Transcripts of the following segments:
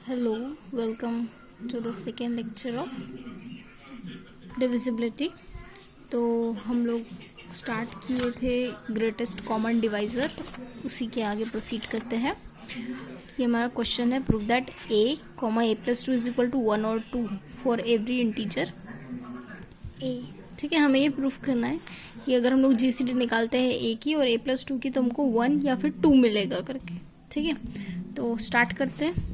Hello, welcome to the second lecture of divisibility. तो हम लोग स्टार्ट किए थे ग्रेटेस्ट कॉमन डिवाइज़र, उसी के आगे प्रोसीड करते हैं। ये हमारा क्वेश्चन है, prove that a, a+2 is equal to 1 और 2 फॉर एवरी इंटीजर a। ठीक है, हमें ये प्रूफ करना है कि अगर हम लोग GCD निकालते हैं a की और a+2 की तो हमको 1 या फिर 2 मिलेगा करके। ठीक है, तो स्टार्ट करते हैं।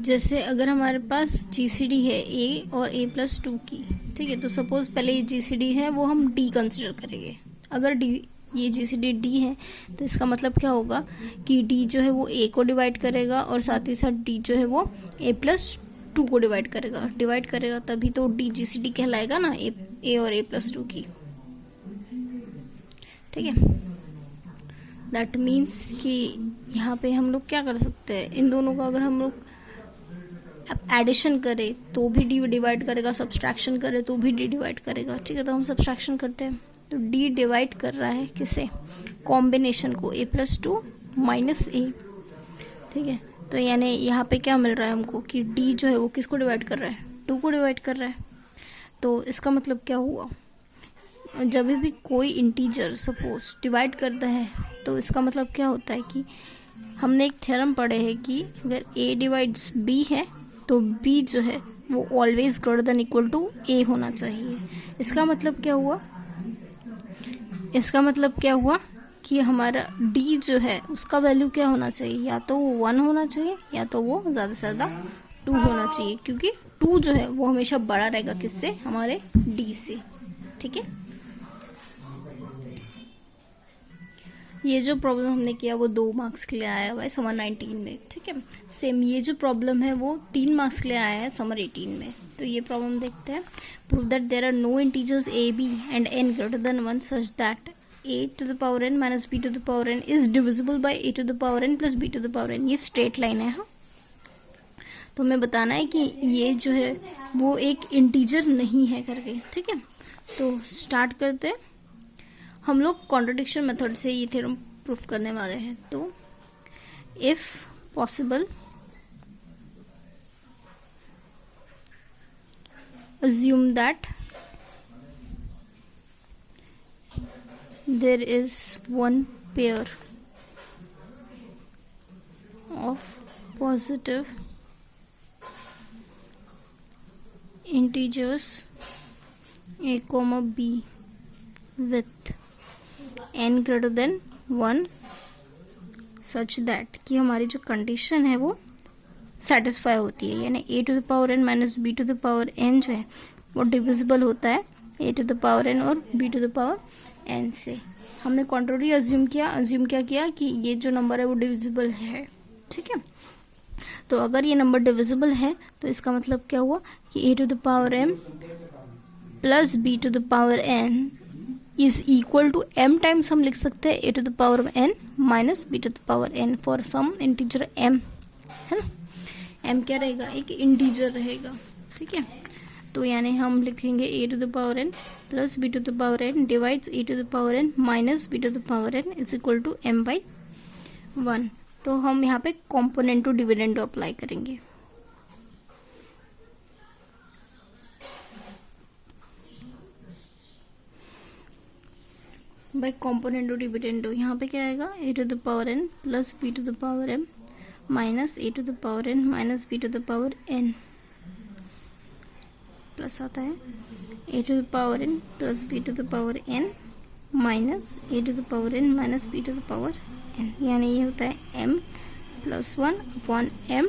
जैसे अगर हमारे पास GCD है a और a+2 की, ठीक है, तो सपोज पहले ये GCD है वो हम d कंसिडर करेंगे। अगर d ये GCD d है तो इसका मतलब क्या होगा कि d जो है वो a को डिवाइड करेगा और साथ ही साथ d जो है वो a+2 को डिवाइड करेगा तभी तो d GCD कहलाएगा ना, a और a+2 की। ठीक है, दैट मीन्स कि यहाँ पे हम लोग क्या कर सकते हैं, इन दोनों का अगर हम लोग एडिशन करें तो भी d डिवाइड करेगा, सब्सट्रैक्शन करें तो भी d डिवाइड करेगा। ठीक है, तो हम सब्सट्रैक्शन करते हैं तो d डिवाइड कर रहा है किसे, कॉम्बिनेशन को, a+2 माइनस a। ठीक है, तो यानी यहाँ पे क्या मिल रहा है हमको कि d जो है वो किसको डिवाइड कर रहा है, 2 को डिवाइड कर रहा है। तो इसका मतलब क्या हुआ, जब भी कोई इंटीजर सपोज डिवाइड करता है तो इसका मतलब क्या होता है कि हमने एक थ्योरम पढ़े है कि अगर a डिवाइड्स b है तो b जो है वो always greater than equal to a होना चाहिए। इसका मतलब क्या हुआ कि हमारा d जो है उसका वैल्यू क्या होना चाहिए, या तो वो 1 होना चाहिए या तो वो ज़्यादा से ज़्यादा 2 होना चाहिए, क्योंकि 2 जो है वो हमेशा बड़ा रहेगा किससे, हमारे d से। ठीक है, ये जो प्रॉब्लम हमने किया वो 2 मार्क्स के लिए आया हुआ है समर 19 में। ठीक है, सेम ये जो प्रॉब्लम है वो 3 मार्क्स के लिए आया है समर 18 में। तो ये प्रॉब्लम देखते हैं। Prove that there are no integers a, b and n greater than 1 such that a to the power n minus b to the power n is divisible by a to the power n plus b to the power n। ये straight line है। हाँ, तो हमें बताना है कि ये जो है वो एक इंटीजर नहीं है करके। ठीक है, तो स्टार्ट करते हैं। हम लोग कॉन्ट्रडिक्शन मेथड से ये थ्योरम प्रूफ करने वाले हैं। तो if possible assume that there is one pair of positive integers a comma b with n greater than 1 such that कि हमारी जो कंडीशन है वो सेटिस्फाई होती है, यानी a to the power n minus b to the power n जो है वो डिविजिबल होता है a to the power n और b to the power n से। हमने कॉन्ट्ररी अज्यूम क्या किया कि ये जो नंबर है वो डिविजिबल है। ठीक है, तो अगर ये नंबर डिविजिबल है तो इसका मतलब क्या हुआ कि a to the power m plus b to the power n is equal to m times हम लिख सकते हैं a to the power n minus b to the power n for some integer m, है ना। m क्या रहेगा, एक integer रहेगा। ठीक है, तो यानी हम लिखेंगे a to the power n plus b to the power n divides a to the power n minus b to the power n is equal to m by 1। तो हम यहाँ पे कॉम्पोनेंटो डिविडेंडो अप्लाई करेंगे। By componendo dividendo यहाँ पे क्या आएगा, a to the power n plus b to the power m minus a to the power n minus b to the power n plus आता है a to the power n plus b to the power n minus a to the power n minus b to the power n, यानी ये होता है m plus 1 upon m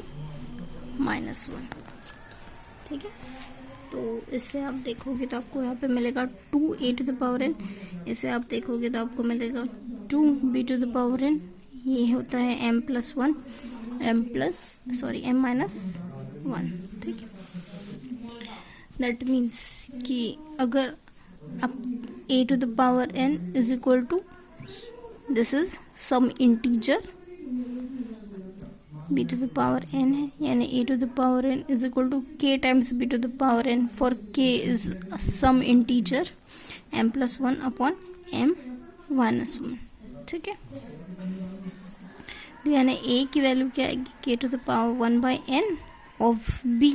minus 1। ठीक है, तो इससे आप देखोगे तो आपको यहाँ पे मिलेगा 2a to the power n, इसे आप देखोगे तो आपको मिलेगा 2b to the power n, ये होता है m प्लस 1 m माइनस 1। ठीक है, दैट मीन्स कि अगर आप a to the power n is equal to this is some integer b to the power n है, यानी a to the power n is equal to k times b to the power n for k is some integer m plus 1 upon m minus 1। ठीक है, तो यानी ए की value क्या आएगी, K to the power 1/n of B.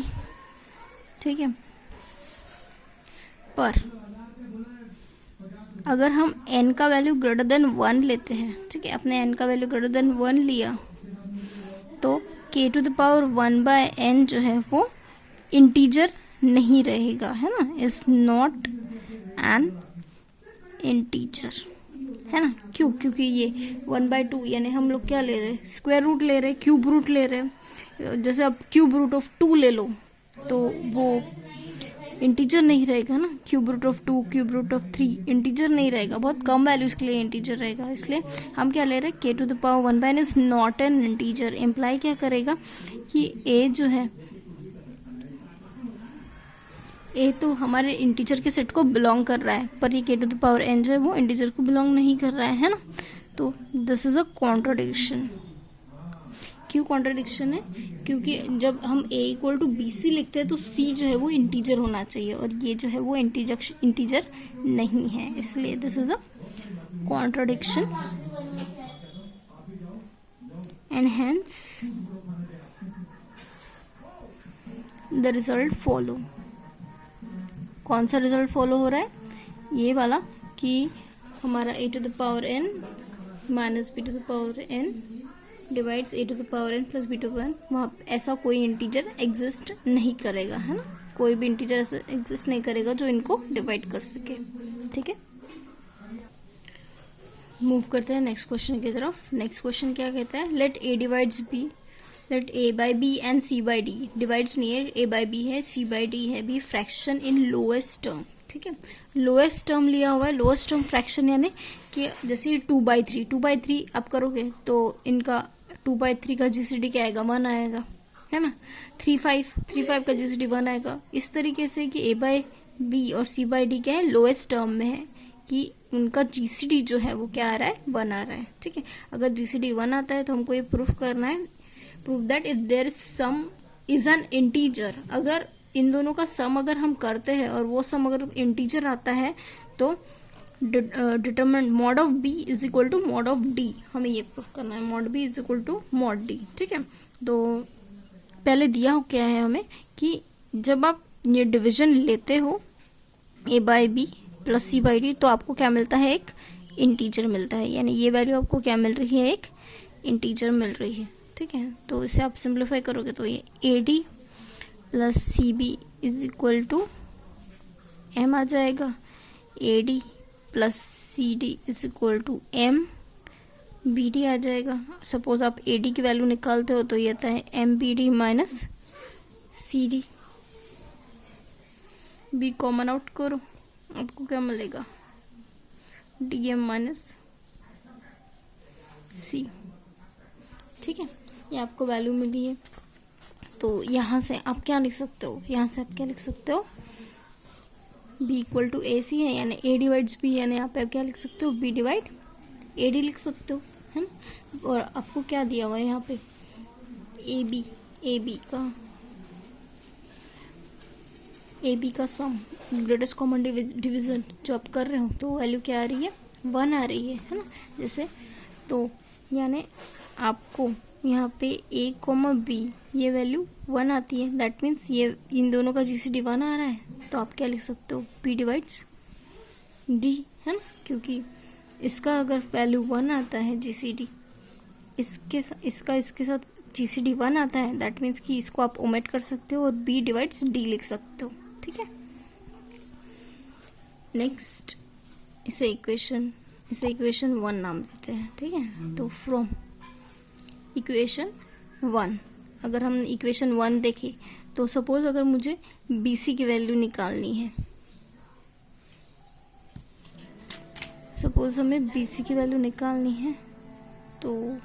ठीक है, पर अगर हम n का वैल्यू ग्रेटर देन 1 लेते हैं, ठीक है, अपने n का वैल्यू ग्रेटर देन 1 लिया, तो k to the power 1/n जो है वो इंटीजर नहीं रहेगा, है ना, इज नॉट एन इंटीजर, है ना। क्यों? क्योंकि ये 1/2 यानी हम लोग क्या ले रहे हैं, स्क्वायर रूट ले रहे हैं, क्यूब रूट ले रहे हैं। जैसे अब क्यूब रूट ऑफ 2 ले लो तो वो इंटीजर नहीं रहेगा ना, cube root of 2, cube root of 3 integer नहीं रहेगा, बहुत कम वैल्यूज के लिए इंटीजर रहेगा। इसलिए हम क्या ले रहे हैं, K to the power 1/n is not an integer. Imply क्या करेगा कि ए जो है, ए तो हमारे इंटीजर के सेट को बिलोंग कर रहा है, पर ये के टू द पावर n जो है वो इंटीजर को बिलोंग नहीं कर रहा है ना। तो दिस इज अ कॉन्ट्राडिक्शन। क्यों कॉन्ट्राडिक्शन है? क्योंकि जब हम a equal to B C लिखते हैं तो c जो है वो इंटीजर होना चाहिए, और ये जो है वो इंटीजर नहीं है, इसलिए this is a contradiction and hence the result follow. कौन सा रिजल्ट फॉलो हो रहा है? ये वाला कि हमारा a to the power n minus b to the power n divides a to the power n plus b to the power n, वहाँ ऐसा कोई इंटीजर एग्जिस्ट नहीं करेगा, है ना। कोई भी इंटीजर ऐसा एग्जिस्ट नहीं करेगा जो इनको डिवाइड कर सके। ठीक है, मूव करते हैं नेक्स्ट क्वेश्चन की तरफ। नेक्स्ट क्वेश्चन क्या कहता है, let a divides b, let a by B and c by D, divides नहीं है, a बाई बी है, c बाई डी है, be fraction in lowest term. ठीक है, लोएस्ट टर्म लिया हुआ है, लोएस्ट टर्म फ्रैक्शन यानी कि जैसे 2/3 आप करोगे तो इनका 2/3 का जीसीडी क्या आएगा, 1 आएगा, है ना। 3/5 का जीसीडी 1 आएगा। इस तरीके से कि a बाई बी और c बाई डी क्या है, लोएस्ट टर्म में है, कि उनका जीसीडी जो है वो क्या आ रहा है, 1 आ रहा है। ठीक है, अगर जीसीडी 1 आता है तो हमको ये प्रूफ करना है, proof that if there some is an integer. अगर इन दोनों का सम अगर हम करते हैं और वो सम अगर इंटीजर आता है तो determinant mod of B is equal to mod of D, हमें ये प्रूफ करना है, mod B is equal to mod D. ठीक है, तो पहले दिया हो क्या है हमें कि जब आप ये डिवीजन लेते हो a by B plus c by D तो आपको क्या मिलता है, एक इंटीजर मिलता है, यानी ये वैल्यू आपको क्या मिल रही है, एक इंटीजर मिल रही है। ठीक है, तो इसे आप सिंप्लीफाई करोगे तो ये A D plus C B is equal to M आ जाएगा, A D plus C D is equal to M B D आ जाएगा। सपोज आप ए डी की वैल्यू निकालते हो तो ये आता है M B D minus C D, B common out करो, आपको क्या मिलेगा, डी एम माइनस सी। ठीक है, ये आपको वैल्यू मिली है। तो यहाँ से आप क्या लिख सकते हो, यहाँ से आप क्या लिख सकते हो, b इक्वल टू ए सी है, यानी a डिवाइड्स b, यानी आप क्या लिख सकते हो, b डिवाइड ए डी लिख सकते हो, है ना। और आपको क्या दिया हुआ है यहाँ पे, ए बी का सम, ग्रेटेस्ट कॉमन डिवीजन जो आप कर रहे हो, तो वैल्यू क्या आ रही है, 1 आ रही है ना। जैसे तो यानी आपको यहाँ पे a कॉमा बी ये वैल्यू 1 आती है, दैट मीन्स ये इन दोनों का जीसीडी 1 आ रहा है, तो आप क्या लिख सकते हो, p डिवाइड्स d, है ना। क्योंकि इसका अगर वैल्यू 1 आता है जीसीडी, इसके साथ जीसीडी 1 आता है, दैट मीन्स कि इसको आप ओमिट कर सकते हो और b डिवाइड्स d लिख सकते हो। ठीक है, नेक्स्ट इसे इक्वेशन 1 नाम देते हैं। ठीक है, तो फ्रॉम इक्वेशन 1 अगर हम इक्वेशन 1 देखें तो सपोज अगर मुझे BC की वैल्यू निकालनी है, सपोज हमें BC की वैल्यू निकालनी है, तो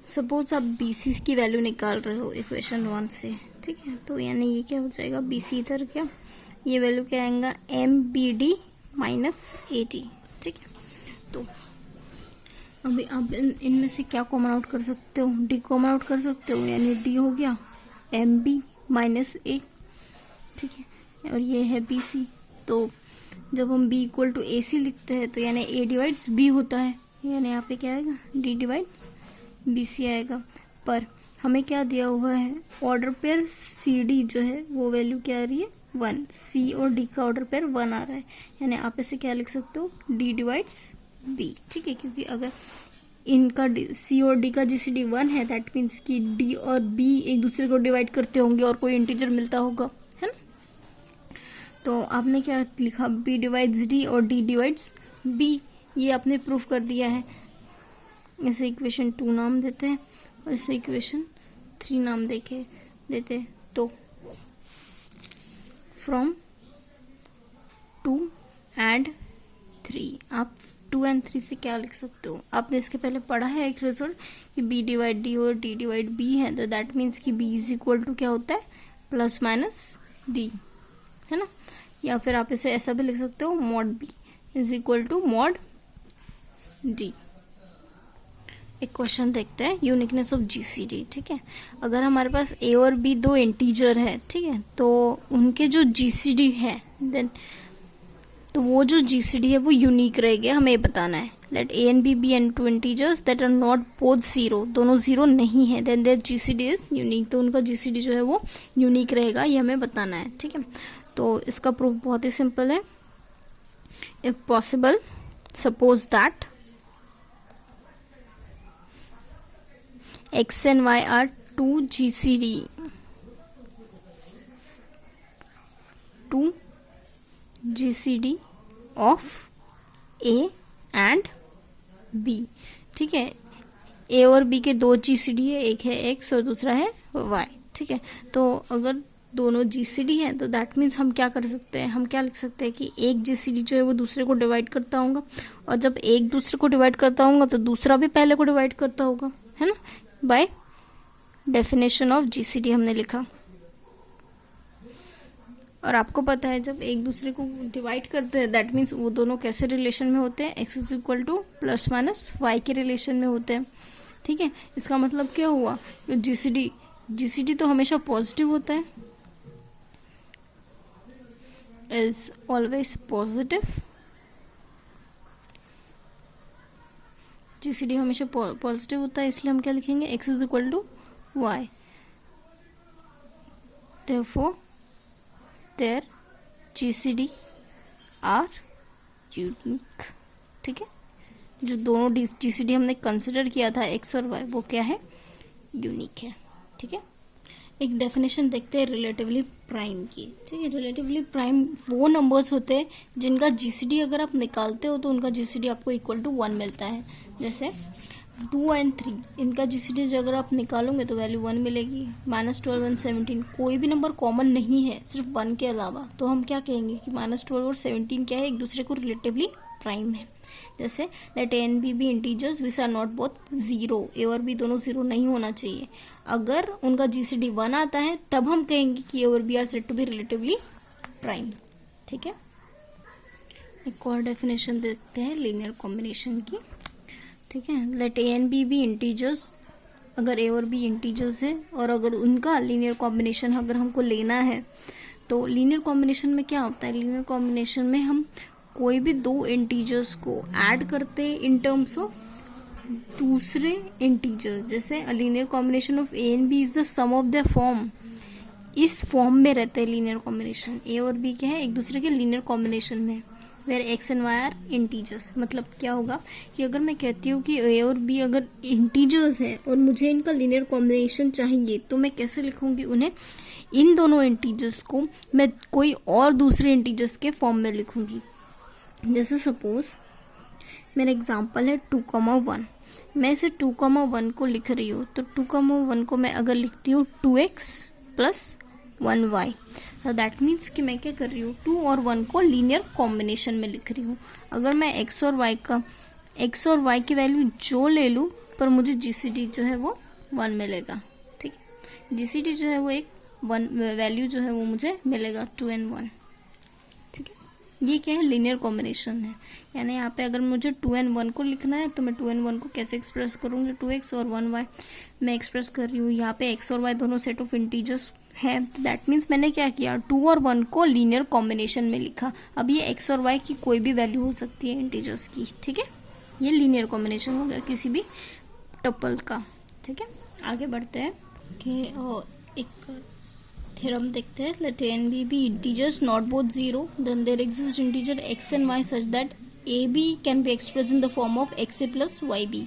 सपोज आप BC की वैल्यू निकाल रहे हो इक्वेशन 1 से। ठीक है, तो यानी ये क्या हो जाएगा, BC इधर क्या, ये वैल्यू क्या आएगा, MBD माइनस AD। ठीक है, तो अभी आप इनमें से क्या कॉमन आउट कर सकते हो, D कॉमन आउट कर सकते हो, यानी D हो गया MB माइनस A। ठीक है, और ये है BC, तो जब हम b इक्वल टू ए सी लिखते हैं तो यानी a डिवाइड्स b होता है, यानी यहाँ पे क्या आएगा d डिवाइड्स बी सी आएगा। पर हमें क्या दिया हुआ है, ऑर्डर पेयर सी डी जो है वो वैल्यू क्या आ रही है 1, सी और डी का ऑर्डर पेयर 1 आ रहा है, यानी आप इसे क्या लिख सकते हो d डिवाइड्स b। ठीक है, क्योंकि अगर इनका सी और डी का जीसीडी 1 है, दैट मीन्स कि डी और बी एक दूसरे को डिवाइड करते होंगे और कोई इंटीजर मिलता होगा, है ना। तो आपने क्या लिखा, बी डिवाइड्स डी और डी डिवाइड्स बी, ये आपने प्रूफ कर दिया है। इसे इक्वेशन 2 नाम देते हैं और इसे इक्वेशन 3 नाम देते। तो फ्रॉम 2 एंड 3 आप 2 एंड 3 से क्या लिख सकते हो, आपने इसके पहले पढ़ा है एक रिजल्ट कि b डिवाइड डी और d डिवाइड b है, तो दैट मीन्स कि b इज इक्वल टू क्या होता है प्लस माइनस d, है ना। या फिर आप इसे ऐसा भी लिख सकते हो mod b is equal to mod d। एक क्वेश्चन देखते हैं, यूनिकनेस ऑफ जीसीडी। ठीक है, अगर हमारे पास a और b दो इंटीजर है, ठीक है, तो उनके जो जीसीडी है देन तो वो जो जीसीडी है वो यूनिक रहेगा, हमें ये बताना है। Let A and B and two integers that are not both zero, दोनों जीरो नहीं है, then their GCD is unique, तो उनका जीसीडी जो है वो यूनिक रहेगा, ये हमें बताना है। ठीक है, तो इसका प्रूफ बहुत ही सिंपल है। If possible suppose that x and y are two GCD, two GCD of A and B। ठीक है, A और B के दो GCD है, एक है X और दूसरा है Y। ठीक है, तो अगर दोनों GCD हैं तो दैट मीन्स हम क्या कर सकते हैं, हम क्या लिख सकते हैं कि एक GCD जो है वो दूसरे को डिवाइड करता होगा, और जब एक दूसरे को डिवाइड करता होगा तो दूसरा भी पहले को डिवाइड करता होगा, है ना। बाय डेफिनेशन ऑफ जीसीडी हमने लिखा। और आपको पता है जब एक दूसरे को डिवाइड करते हैं दैट मीन्स वो दोनों कैसे रिलेशन में होते हैं, x is equal to plus minus Y के रिलेशन में होते हैं। ठीक है, इसका मतलब क्या हुआ, जीसीडी तो हमेशा पॉजिटिव होता है, इज ऑलवेज पॉजिटिव, जीसीडी हमेशा पॉजिटिव होता है, इसलिए हम क्या लिखेंगे x is equal to Y. therefore their GCD are unique. ठीक है, जो दोनों GCD हमने कंसिडर किया था x और y वो क्या है, यूनिक है। ठीक है, एक डेफिनेशन देखते हैं रिलेटिवली प्राइम की। ठीक है, रिलेटिवली प्राइम वो नंबर्स होते हैं जिनका जीसीडी अगर आप निकालते हो तो उनका जीसीडी आपको इक्वल टू 1 मिलता है। जैसे 2 एंड 3, इनका जीसीडी जो अगर आप निकालोगे तो वैल्यू 1 मिलेगी। -12 और 17 कोई भी नंबर कॉमन नहीं है सिर्फ 1 के अलावा, तो हम क्या कहेंगे कि -12 और 17 क्या है, एक दूसरे को रिलेटिवली प्राइम है। जैसे let A and B be integers which are not both zero, A और बी दोनों जीरो नहीं होना चाहिए। अगर उनका जीसीडी 1 आता है तब हम कहेंगे कि ए और B are said to be relatively prime. ठीक है, एक और डेफिनेशन देखते हैं लीनियर कॉम्बिनेशन की। ठीक है, let A and B integers, अगर ए और बी इंटीजर्स है और अगर उनका लीनियर कॉम्बिनेशन अगर हमको लेना है तो लीनियर कॉम्बिनेशन में क्या होता है, लीनियर कॉम्बिनेशन में हम कोई भी दो इंटीजर्स को ऐड करते हैं इन टर्म्स ऑफ दूसरे इंटीजर्स। जैसे linear combination of A and B is the sum of their form, इस फॉर्म में रहते हैं लीनियर कॉम्बिनेशन। ए और बी क्या है, एक दूसरे के लीनियर कॉम्बिनेशन में, where X and Y are integers. मतलब क्या होगा कि अगर मैं कहती हूँ कि ए और बी अगर इंटीजर्स है और मुझे इनका लीनियर कॉम्बिनेशन चाहिए तो मैं कैसे लिखूंगी उन्हें, इन दोनों इंटीजर्स को मैं कोई और दूसरे इंटीजर्स के फॉर्म में लिखूंगी। जैसे सपोज मेरा एग्जांपल है 2,1, मैं इसे 2,1 को लिख रही हूँ, तो 2,1 को मैं अगर लिखती हूँ 2x प्लस 1y, तो दैट मीन्स कि मैं क्या कर रही हूँ, 2 और 1 को लीनियर कॉम्बिनेशन में लिख रही हूँ। अगर मैं x और y की वैल्यू जो ले लूँ पर मुझे जीसीडी जो है वो 1 मिलेगा। ठीक है, जीसीडी जो है वो एक 1 वैल्यू जो है वो मुझे मिलेगा 2 and 1। ठीक है, ये क्या है, लीनियर कॉम्बिनेशन है। यानी यहाँ पे अगर मुझे 2 and 1 को लिखना है तो मैं 2 and 1 को कैसे एक्सप्रेस करूँगी, 2x और 1y मैं एक्सप्रेस कर रही हूँ। यहाँ पे x और y दोनों सेट ऑफ इंटीजर्स है, दैट मीन्स मैंने क्या किया, 2 और 1 को लीनियर कॉम्बिनेशन में लिखा। अब ये x और y की कोई भी वैल्यू हो सकती है इंटीजर्स की, ठीक है। ये लीनियर कॉम्बिनेशन हो गया किसी भी टपल का, ठीक है। आगे बढ़ते हैं कि एक थ्योरम देखते हैं। Let a and b be integers not both 0, then there exist integer x and y such that ab can be expressed in the form of xa plus yb,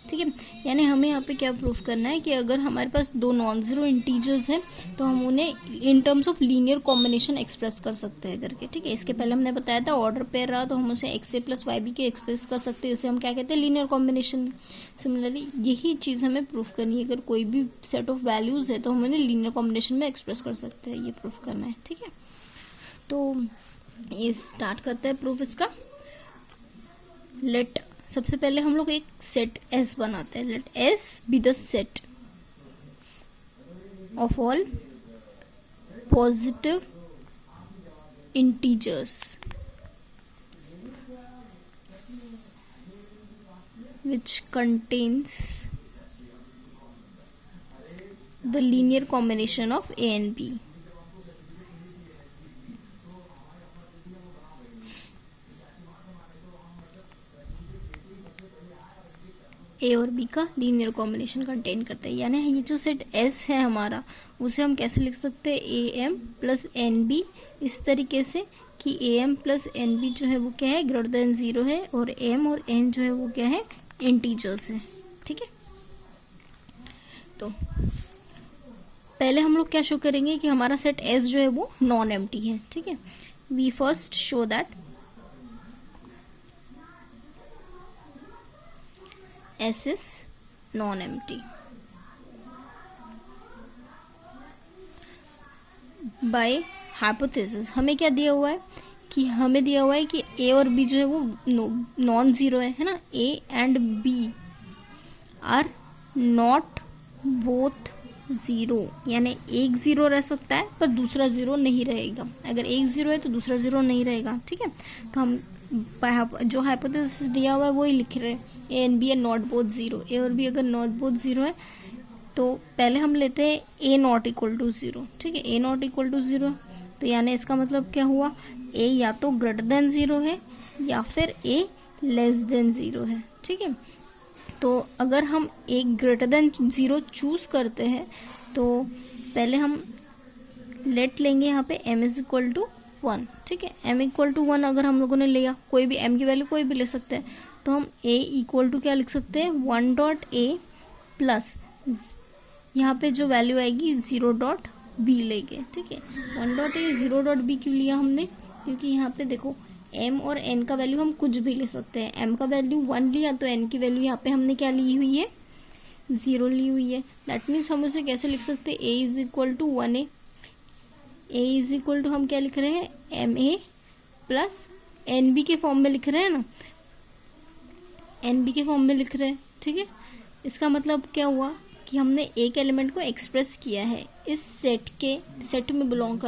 ठीक है। यानी हमें यहाँ पे क्या प्रूफ करना है कि अगर हमारे पास दो नॉन जीरो इंटीजर्स हैं तो हम उन्हें इन terms of linear combination express कर सकते हैं करके, ठीक है। इसके पहले हमने बताया था ऑर्डर पेयर रहा तो हम उसे x A plus Y B के एक्सप्रेस कर सकते हैं, इसे हम क्या कहते हैं, लीनियर कॉम्बिनेशन। सिमिलरली यही चीज़ हमें प्रूफ करनी है, अगर कोई भी सेट ऑफ वैल्यूज़ है तो हम उन्हें लीनियर कॉम्बिनेशन में एक्सप्रेस कर सकते हैं, ये प्रूफ करना है, ठीक है। तो ये स्टार्ट करते हैं प्रूफ इसका। लेट सबसे पहले हम लोग एक सेट S बनाते हैं। Let S be the set of all positive integers which contains the linear combination of A and B. A और बी का लीनियर कॉम्बिनेशन कंटेन करता है। यानी ये जो सेट एस है हमारा, उसे हम कैसे लिख सकते हैं, A M plus N B, इस तरीके से कि A M plus N B जो है वो क्या है, ग्रेटर देन 0 है, और एम और एन जो है वो क्या है, इंटीजर्स है, ठीक है। तो पहले हम लोग क्या शो करेंगे कि हमारा सेट एस जो है वो नॉन एम्प्टी है, ठीक है। We first show that S is non-empty by hypothesis। हमें क्या दिया हुआ है कि हमें दिया हुआ है कि A और B जो है वो नॉन जीरो है ना। A and B are not both zero, यानी एक ज़ीरो रह सकता है पर दूसरा ज़ीरो नहीं रहेगा। अगर एक ज़ीरो है तो दूसरा ज़ीरो नहीं रहेगा, ठीक है। तो हम जो हाइपोथेसिस दिया हुआ है वही लिख रहे हैं, A and B are not both zero. A और बी अगर नॉट बोथ ज़ीरो है तो पहले हम लेते हैं ए नॉट इक्वल टू ज़ीरो, ठीक है। ए नॉट इक्वल टू ज़ीरो, तो यानी इसका मतलब क्या हुआ, ए या तो ग्रेटर देन ज़ीरो है या फिर ए लेस देन ज़ीरो है, ठीक है। तो अगर हम एक ग्रेटर देन ज़ीरो चूज़ करते हैं तो पहले हम लेट लेंगे यहाँ पे m इज इक्वल टू 1, ठीक है। m इक्वल टू 1 अगर हम लोगों ने लिया, कोई भी m की वैल्यू कोई भी ले सकते हैं, तो हम a इक्वल टू क्या लिख सकते हैं, 1 डॉट a प्लस यहाँ पे जो वैल्यू आएगी 0 डॉट b लेंगे, ठीक है। 1 डॉट a 0 डॉट b क्यों लिया हमने, क्योंकि यहाँ पे देखो m और n का वैल्यू हम कुछ भी ले सकते हैं। m का वैल्यू 1 लिया तो n की वैल्यू यहाँ पे हमने क्या ली हुई है, 0 ली हुई है। दैट मीन्स हम उसे कैसे लिख सकते हैं, a is equal to 1a। a is equal to हम क्या लिख रहे हैं, M A plus N B के फॉर्म में लिख रहे हैं ना, एन बी के फॉर्म में लिख रहे हैं, ठीक है। इसका मतलब क्या हुआ कि हमने एक एलिमेंट को एक्सप्रेस किया है, इस सेट में बिलोंग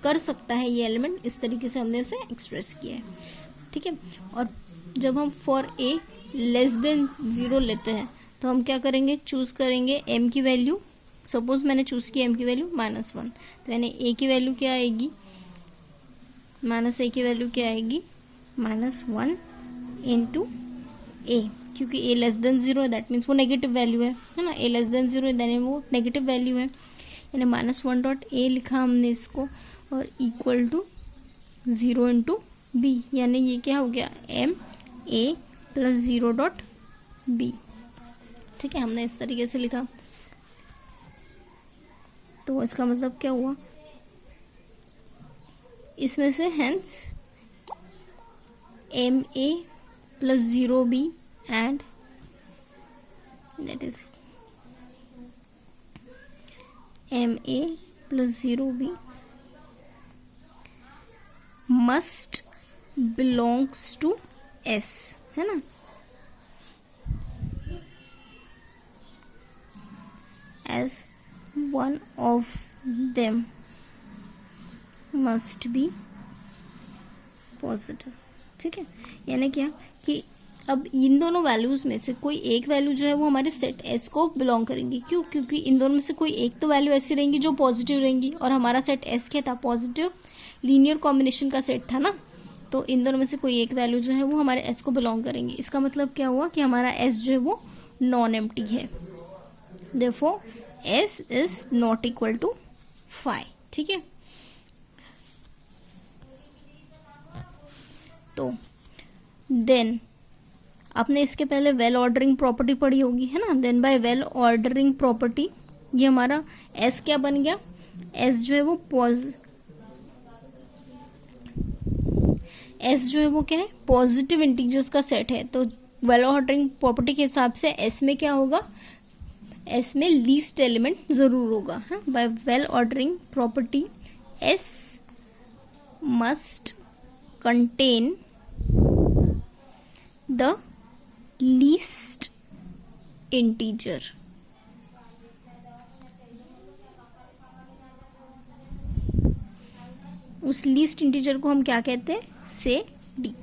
कर सकता है ये एलिमेंट, इस तरीके से हमने उसे एक्सप्रेस किया है, ठीक है। और जब हम फॉर ए लेस देन 0 लेते हैं तो हम क्या करेंगे, चूज करेंगे m की वैल्यू। सपोज मैंने चूज किया m की वैल्यू -1, तो यानी a की वैल्यू क्या आएगी, -a की वैल्यू क्या आएगी, -1 इंटू a, क्योंकि a लेस देन 0 है, दैट मीन्स वो नेगेटिव वैल्यू है ना। a लेस देन 0 है यानी वो नेगेटिव वैल्यू है, यानी -1 डॉट a लिखा हमने इसको, और इक्वल टू 0 इंटू b, यानी ये क्या हो गया, m a plus 0 dot b, ठीक है। हमने इस तरीके से लिखा, तो इसका मतलब क्या हुआ, इसमें से hence M A plus 0b and that is M A plus 0b must belongs to S, है ना। As one of them must be positive. ठीक है, यानी क्या कि अब इन दोनों वैल्यूज में से कोई एक वैल्यू जो है वो हमारे सेट एस को बिलोंग करेंगी। क्यों? क्योंकि इन दोनों में से कोई एक तो वैल्यू ऐसी रहेंगी जो पॉजिटिव रहेंगी, और हमारा सेट एस क्या था? पॉजिटिव लीनियर कॉम्बिनेशन का सेट था ना। तो इन दोनों में से कोई एक वैल्यू जो है वो हमारे एस को बिलोंग करेंगी। इसका मतलब क्या हुआ कि हमारा एस जो है वो नॉन एम्प्टी है। Therefore S is not equal to 5। ठीक है, तो देन आपने इसके पहले वेल ऑर्डरिंग प्रॉपर्टी पढ़ी होगी, है ना। Then by well ordering property ये हमारा एस क्या बन गया? एस जो है वो क्या है? पॉजिटिव इंटीजर्स का सेट है। तो वेल ऑर्डरिंग प्रॉपर्टी के हिसाब से एस में क्या होगा? एस में लीस्ट एलिमेंट जरूर होगा। By well ordering property S must contain the least integer. उस लीस्ट इंटीजर को हम क्या कहते हैं? से डी।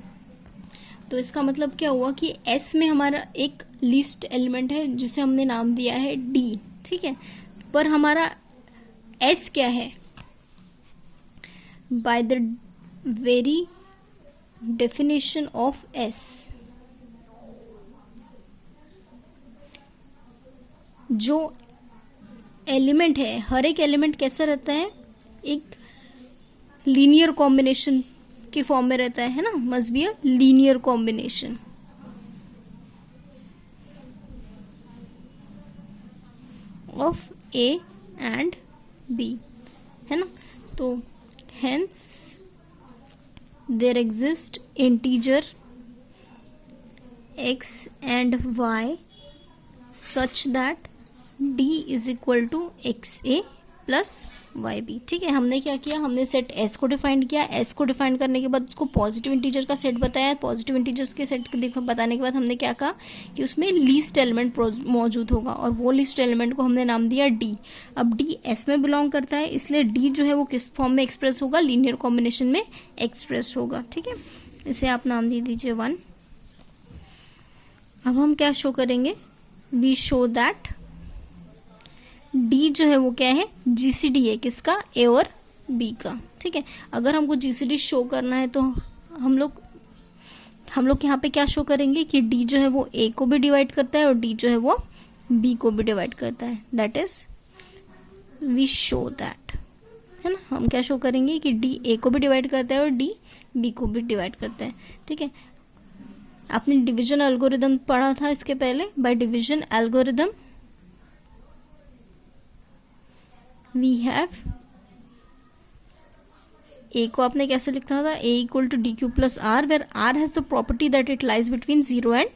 तो इसका मतलब क्या हुआ कि एस में हमारा एक लीस्ट एलिमेंट है जिसे हमने नाम दिया है डी। ठीक है, पर हमारा एस क्या है? By the very definition of S, जो एलिमेंट है, हर एक एलिमेंट कैसा रहता है? एक लीनियर कॉम्बिनेशन के फॉर्म में रहता है ना। Must be a linear combination of A and B, है ना। तो hence there exist integer X and Y such that d is equal to X A plus Y B. ठीक है, हमने क्या किया? हमने सेट s को डिफाइन किया। s को डिफाइन करने के बाद उसको पॉजिटिव इंटीजर का सेट बताया। पॉजिटिव इंटीजर्स के सेट बताने के बाद हमने क्या कहा कि उसमें लीस्ट एलिमेंट मौजूद होगा, और वो लीस्ट एलिमेंट को हमने नाम दिया d। अब d s में बिलोंग करता है, इसलिए d जो है वो किस फॉर्म में एक्सप्रेस होगा? लीनियर कॉम्बिनेशन में एक्सप्रेस होगा। ठीक है, इसे आप नाम दे दीजिए 1। अब हम क्या शो करेंगे? वी शो दैट डी जो है वो क्या है? जीसीडी है। किसका? ए और बी का। ठीक है, अगर हमको जीसीडी शो करना है तो हम लोग यहाँ पे क्या शो करेंगे कि डी जो है वो ए को भी डिवाइड करता है और डी जो है वो बी को भी डिवाइड करता है। That is we show that, है ना। हम क्या शो करेंगे कि डी ए को भी डिवाइड करता है और डी बी को भी डिवाइड करता है। ठीक है, आपने डिवीजन एल्गोरिदम पढ़ा था इसके पहले। By division algorithm we have, A को आपने कैसे लिखा था? A equal to D Q plus R, where R has the property that it lies between 0 and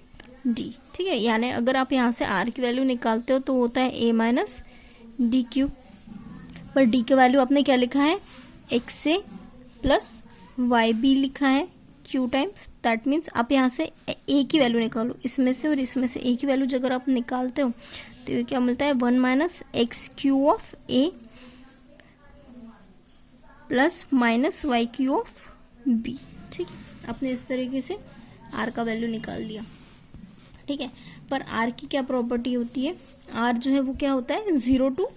D. ठीक है, यानी अगर आप यहाँ से आर की वैल्यू निकालते हो तो होता है ए माइनस डी क्यू, पर डी की वैल्यू आपने क्या लिखा है? X A plus Y B लिखा है क्यू टाइम्स। दैट मीन्स आप यहाँ से ए की वैल्यू निकालो, इसमें से और इसमें से ए की वैल्यू अगर आप निकालते हो तो ये क्या मिलता है? 1 minus X Q of A plus minus Y Q of B. ठीक है, आपने इस तरीके से आर का वैल्यू निकाल लिया। ठीक है, पर आर की क्या प्रॉपर्टी होती है? आर जो है वो क्या होता है? 0 टू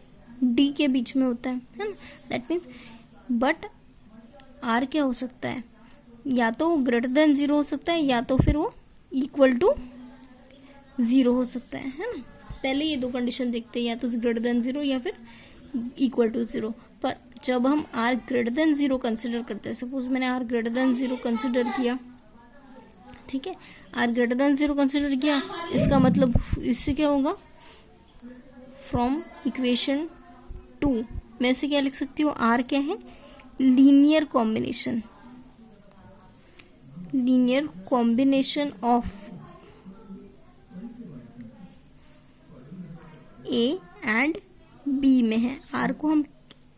डी के बीच में होता है ना। दैट मीन्स बट आर क्या हो सकता है? या तो ग्रेटर देन 0 हो सकता है, या तो फिर वो इक्वल टू 0 हो सकता है ना। पहले ये दो कंडीशन देखते हैं, या तो ग्रेटर देन 0 या फिर इक्वल टू 0। पर जब हम आर ग्रेटर देन 0 कंसिडर करते हैं, सपोज मैंने आर ग्रेटर देन 0 कंसिडर किया, ठीक है, आर ग्रेटर देन 0 कंसिडर किया, इसका मतलब इससे क्या होगा? फ्रॉम इक्वेशन 2 मैं से क्या लिख सकती हूँ? आर क्या है? Linear combination of A and B में है। आर को हम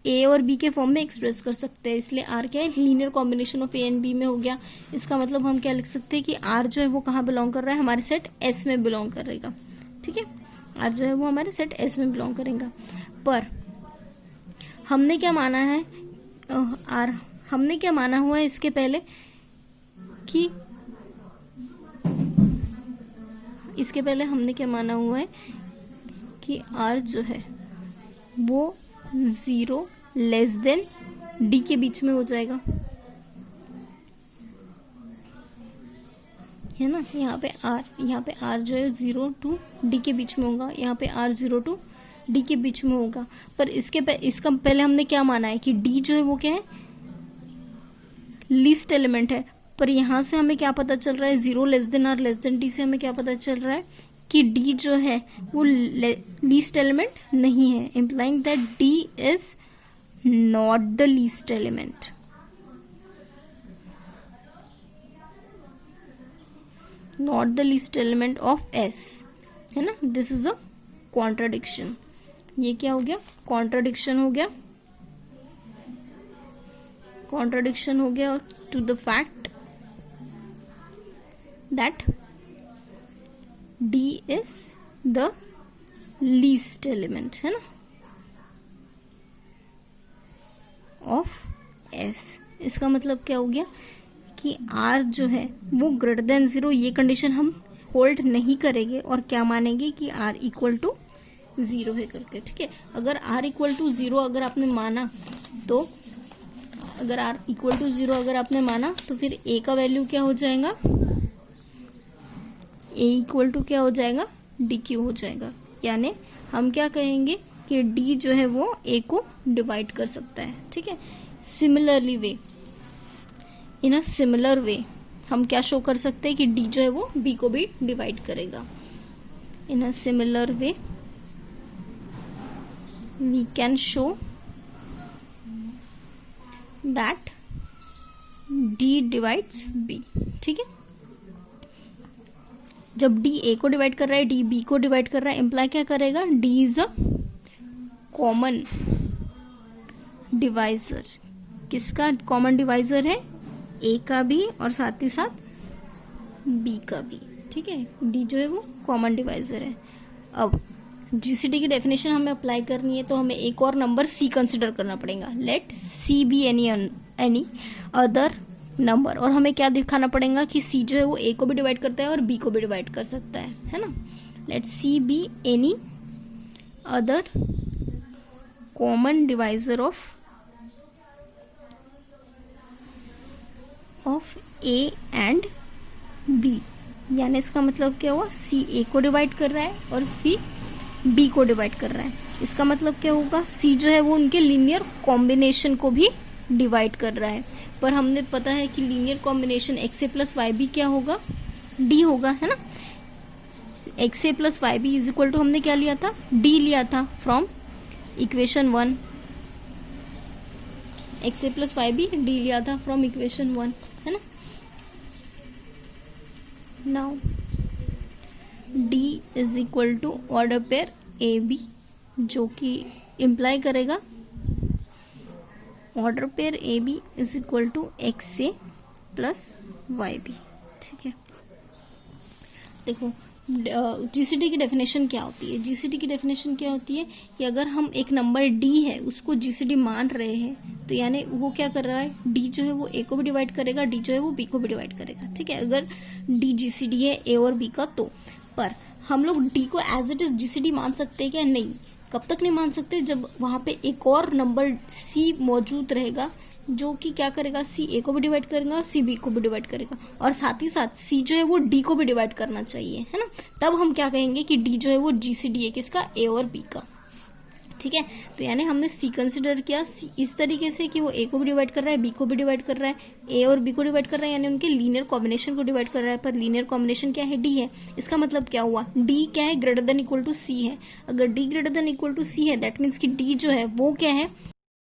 ए और बी के फॉर्म में एक्सप्रेस कर सकते हैं, इसलिए आर क्या है? Linear combination of A and B में हो गया। इसका मतलब हम क्या लिख सकते हैं कि आर जो है वो कहाँ बिलोंग कर रहा है? हमारे सेट एस में बिलोंग करेगा। ठीक है, आर जो है वो हमारे सेट एस में बिलोंग करेगा। पर हमने क्या माना है? हमने क्या माना हुआ है इसके पहले कि इसके पहले हमने क्या माना हुआ है कि R जो है वो 0 लेस देन D के बीच में हो जाएगा, है ना। यहाँ पे R जो है 0 to D के बीच में होगा, यहाँ पे R 0 to D के बीच में होगा। पर इसका पहले हमने क्या माना है कि D जो है वो क्या है, लीस्ट एलिमेंट है। पर यहाँ से हमें क्या पता चल रहा है, 0 less than R less than D से हमें क्या पता चल रहा है कि D जो है वो लीस्ट एलिमेंट नहीं है, implying that D is not the least element. Not the least element of S, है ना। This is a contradiction. ये क्या हो गया, कॉन्ट्राडिक्शन हो गया, कॉन्ट्राडिक्शन हो गया to the fact that D is the least element, है ना, ऑफ S। इसका मतलब क्या हो गया कि R जो है वो ग्रेटर देन 0, ये कंडीशन हम होल्ड नहीं करेंगे और क्या मानेंगे कि R इक्वल टू 0 है करके, ठीक है। अगर R इक्वल टू 0 अगर आपने माना तो, अगर R इक्वल टू 0 अगर आपने माना तो फिर A का वैल्यू क्या हो जाएगा, A इक्वल टू क्या हो जाएगा, DQ हो जाएगा। यानी हम क्या कहेंगे कि D जो है वो A को डिवाइड कर सकता है, ठीक है। Similarly way, in a similar वे हम क्या शो कर सकते हैं कि D जो है वो B को भी डिवाइड करेगा। In a similar way we can show that D divides B, ठीक है। जब D A को डिवाइड कर रहा है, D B को डिवाइड कर रहा है, इम्प्लाई क्या करेगा, D is a common divisor. किसका कॉमन डिवाइजर है, A का भी और साथ ही साथ B का भी, ठीक है। D जो है वो कॉमन डिवाइजर है। अब GCD की डेफिनेशन हमें अप्लाई करनी है तो हमें एक और नंबर C कंसिडर करना पड़ेगा। Let C be any other number, और हमें क्या दिखाना पड़ेगा कि C जो है वो A को भी डिवाइड करता है और B को भी डिवाइड कर सकता है ना। Let C be any other common divisor of A and B। यानी इसका मतलब क्या हुआ, C A को डिवाइड कर रहा है और C B को डिवाइड कर रहा है। इसका मतलब क्या होगा, C जो है वो उनके लीनियर कॉम्बिनेशन को भी डिवाइड कर रहा है। पर हमने पता है कि linear combination XA plus Y B क्या होगा, D होगा, है ना। XA plus Y B is equal to हमने क्या लिया था, D लिया था from equation 1। XA plus Y B D लिया था फ्रॉम इक्वेशन 1, है ना। Now D is equal to order pair AB, जो कि इम्प्लाई करेगा order pair AB is equal to XA plus YB, ठीक है। देखो GCD की डेफिनेशन क्या होती है, GCD की डेफिनेशन क्या होती है कि अगर हम एक नंबर D है उसको GCD मान रहे हैं तो यानी वो क्या कर रहा है, D जो है वो A को भी डिवाइड करेगा, D जो है वो B को भी डिवाइड करेगा, ठीक है। अगर D GCD है A और B का तो, पर हम लोग D को एज इट इज GCD मान सकते हैं क्या, नहीं। कब तक नहीं मान सकते, जब वहाँ पे एक और नंबर C मौजूद रहेगा जो कि क्या करेगा, C A को भी डिवाइड करेगा और C B को भी डिवाइड करेगा, और साथ ही साथ C जो है वो D को भी डिवाइड करना चाहिए, है ना। तब हम क्या कहेंगे कि D जो है वो GCD है किसका, A और B का, ठीक है। तो यानी हमने C कंसिडर किया इस तरीके से कि वो A को भी डिवाइड कर रहा है, B को भी डिवाइड कर रहा है, A और B को डिवाइड कर रहा है, यानी उनके लीनियर कॉम्बिनेशन को डिवाइड कर रहा है। पर लीनियर कॉम्बिनेशन क्या है, D है। इसका मतलब क्या हुआ, D क्या है, greater than equal to C है। अगर D greater than equal to C है दैट मीन्स कि D जो है वो क्या है,